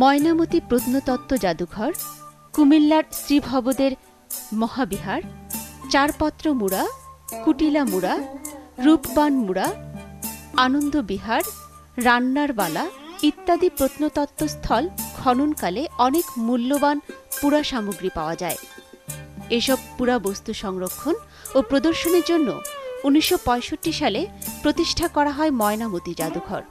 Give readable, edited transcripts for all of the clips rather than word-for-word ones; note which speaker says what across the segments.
Speaker 1: ময়নামতি প্রত্নতত্ত্ব জাদুঘর, কুমিল্লার শ্রীভবদের মহাবিহার, চারপত্র মুড়া, কুটিলা মুড়া, রূপবান মুড়া, আনন্দ বিহার, রান্নার বালা ইত্যাদি প্রত্নতত্ত্বস্থল খননকালে অনেক মূল্যবান পুরা সামগ্রী পাওয়া যায়। এসব পুরাবস্তু সংরক্ষণ ও প্রদর্শনের জন্য ১৯৬৫ সালে প্রতিষ্ঠা করা হয় ময়নামতি জাদুঘর।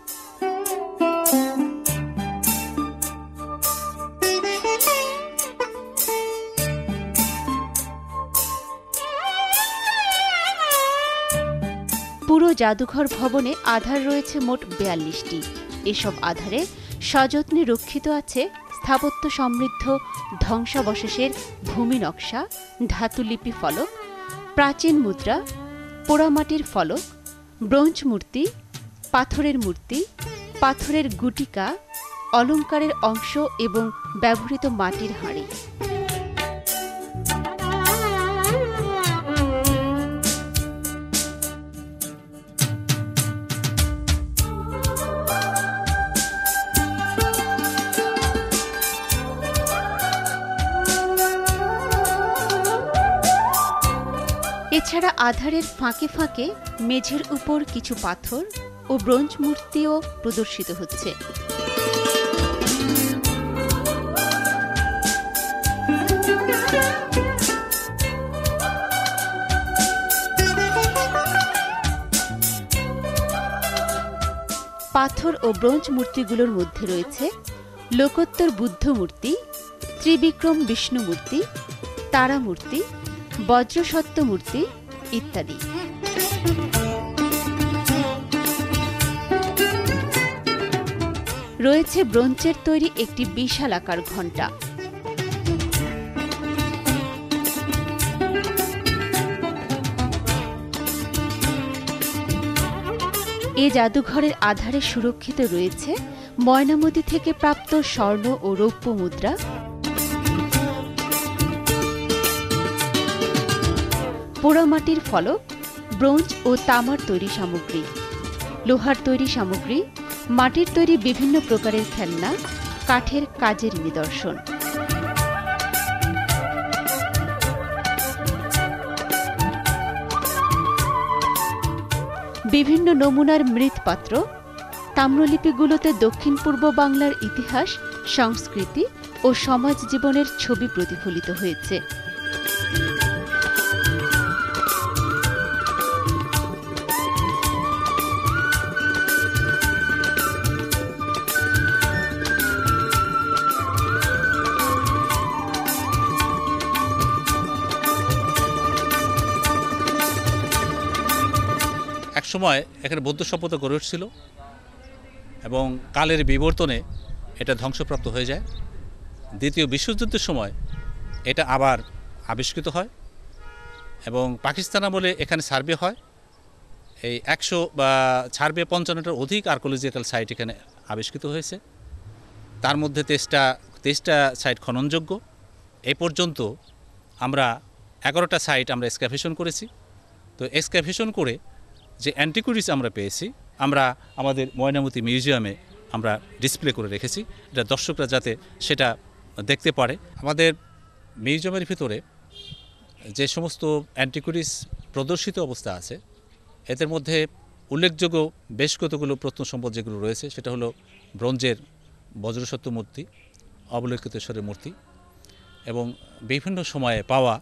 Speaker 1: পুরো জাদুঘর ভবনে আধার রয়েছে মোট ৪২টি। এসব আধারে সযত্নে রক্ষিত আছে স্থাপত্য সমৃদ্ধ ধ্বংসাবশেষের ভূমি নকশা, ধাতুলিপি ফলক, প্রাচীন মুদ্রা, পোড়ামাটির ফলক, ব্রোঞ্জ মূর্তি, পাথরের মূর্তি, পাথরের গুটিকা, অলঙ্কারের অংশ এবং ব্যবহৃত মাটির হাঁড়ি। এছাড়া আধারের ফাঁকে ফাঁকে মেঝের উপর কিছু পাথর ও ব্রোঞ্জ মূর্তিও প্রদর্শিত হচ্ছে। পাথর ও ব্রোঞ্জ মূর্তিগুলোর মধ্যে রয়েছে লোকোত্তর বুদ্ধ মূর্তি, ত্রিবিক্রম বিষ্ণু মূর্তি, তারা মূর্তি, বজ্রসত্ত্ব মূর্তি ইত্যাদি। রয়েছে ব্রোঞ্জের তৈরি একটি বিশালাকার ঘণ্টা। এ জাদুঘরের আধারে সুরক্ষিত রয়েছে ময়নামতি থেকে প্রাপ্ত স্বর্ণ ও রৌপ্য মুদ্রা, পোড়ামাটির ফলক, ব্রোঞ্জ ও তামার তৈরি সামগ্রী, লোহার তৈরি সামগ্রী, মাটির তৈরি বিভিন্ন প্রকারের খেলনা, কাঠের কাজের নিদর্শন। বিভিন্ন নমুনার মৃৎপাত্র, তাম্রলিপিগুলোতে দক্ষিণ পূর্ব বাংলার ইতিহাস, সংস্কৃতি ও সমাজ জীবনের ছবি প্রতিফলিত হয়েছে।
Speaker 2: সময় এখানে বৌদ্ধ সভ্যতা গড়ে উঠছিল এবং কালের বিবর্তনে এটা ধ্বংসপ্রাপ্ত হয়ে যায়। দ্বিতীয় বিশ্বযুদ্ধের সময় এটা আবার আবিষ্কৃত হয় এবং পাকিস্তান আমলে এখানে সার্ভে হয়। এই ১৫৫টার অধিক আর্কোলজিক্যাল সাইট এখানে আবিষ্কৃত হয়েছে। তার মধ্যে ২৩টা সাইট খননযোগ্য। এই পর্যন্ত আমরা ১১টা সাইট আমরা এক্সকাভেশন করেছি। তো এক্সকাভেশন করে যে অ্যান্টিকুইটিস আমরা পেয়েছি আমরা আমাদের ময়নামতি মিউজিয়ামে আমরা ডিসপ্লে করে রেখেছি, এটা দর্শকরা যাতে সেটা দেখতে পারে। আমাদের মিউজিয়ামের ভিতরে যে সমস্ত অ্যান্টিকুইটিস প্রদর্শিত অবস্থা আছে এদের মধ্যে উল্লেখযোগ্য বেশ কতগুলো প্রত্নসম্পদ যেগুলো রয়েছে সেটা হলো ব্রোঞ্জের বজ্রসত্ত্ব মূর্তি, অবলোকিতেশ্বরের মূর্তি এবং বিভিন্ন সময়ে পাওয়া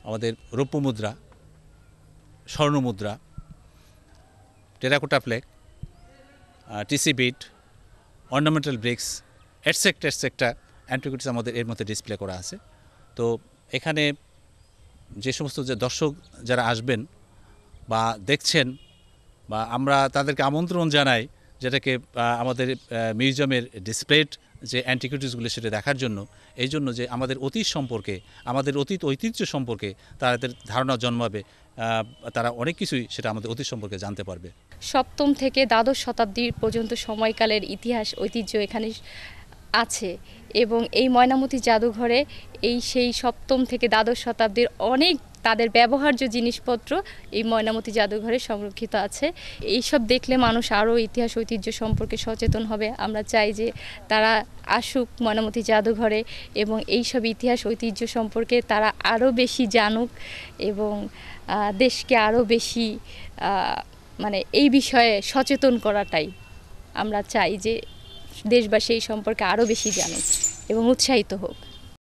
Speaker 2: আমাদের রৌপ্য মুদ্রা, স্বর্ণ মুদ্রা, টেরাকোটা প্লেক, টিসি বিট, অর্নামেন্টাল ব্রিক্স এটসেট্রা অ্যান্টিকুইটিস আমাদের এর মধ্যে ডিসপ্লে করা আছে। তো এখানে যে সমস্ত যে দর্শক যারা আসবেন বা দেখছেন বা আমরা তাদেরকে আমন্ত্রণ জানাই যেটাকে আমাদের মিউজিয়ামের ডিসপ্লেড যে অ্যান্টিকুইটিসগুলো সেটা দেখার জন্য, এই জন্য যে আমাদের অতীত সম্পর্কে, আমাদের অতীত ঐতিহ্য সম্পর্কে তাদের ধারণা জন্মাবে, তারা অনেক কিছুই সেটা আমাদের অতীত সম্পর্কে জানতে পারবে।
Speaker 3: সপ্তম থেকে দ্বাদশ শতাব্দীর পর্যন্ত সময়কালের ইতিহাস ঐতিহ্য এখানে আছে এবং এই ময়নামতি জাদুঘরে সেই সপ্তম থেকে দ্বাদশ শতাব্দীর অনেক তাদের ব্যবহার্য জিনিসপত্র এই ময়নামতি জাদুঘরে সংরক্ষিত আছে। এইসব দেখলে মানুষ আরও ইতিহাস ঐতিহ্য সম্পর্কে সচেতন হবে। আমরা চাই যে তারা আসুক ময়নামতি জাদুঘরে এবং এইসব ইতিহাস ঐতিহ্য সম্পর্কে তারা আরও বেশি জানুক এবং দেশকে আরও বেশি মানে এই বিষয়ে সচেতন করাটাই আমরা চাই, যে দেশবাসী এই সম্পর্কে আরও বেশি জানুক এবং উৎসাহিত হোক।